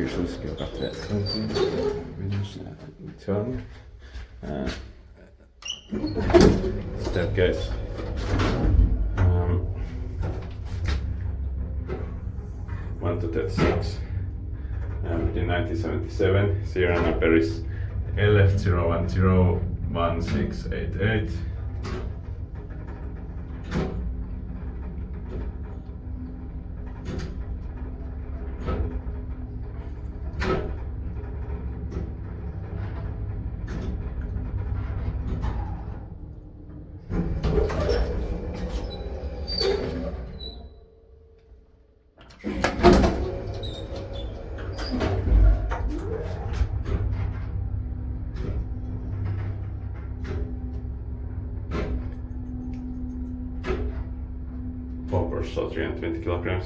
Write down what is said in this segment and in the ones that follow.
Viršuliškių gatvė Vilnius, Lithuania. Staircase. 1 to 36. In 1977, serial number is LF0101688. Popper, so 320 kilograms.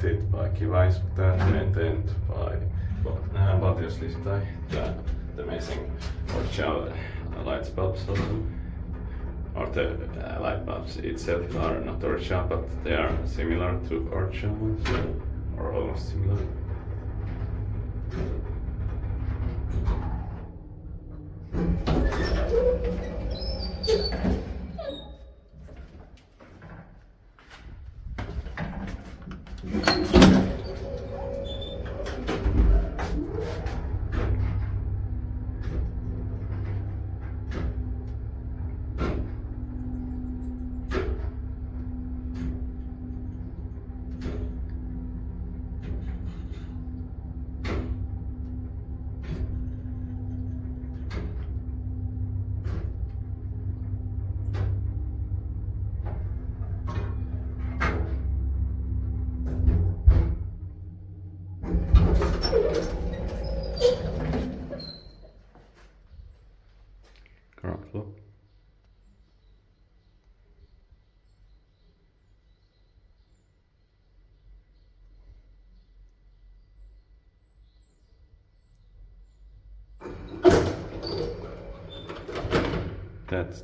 Fitted by kivaismutter, maintained by obviously the amazing original light bulb system. Or the light bulbs itself are not original, but they are similar to original ones, or almost similar. Ground floor. That's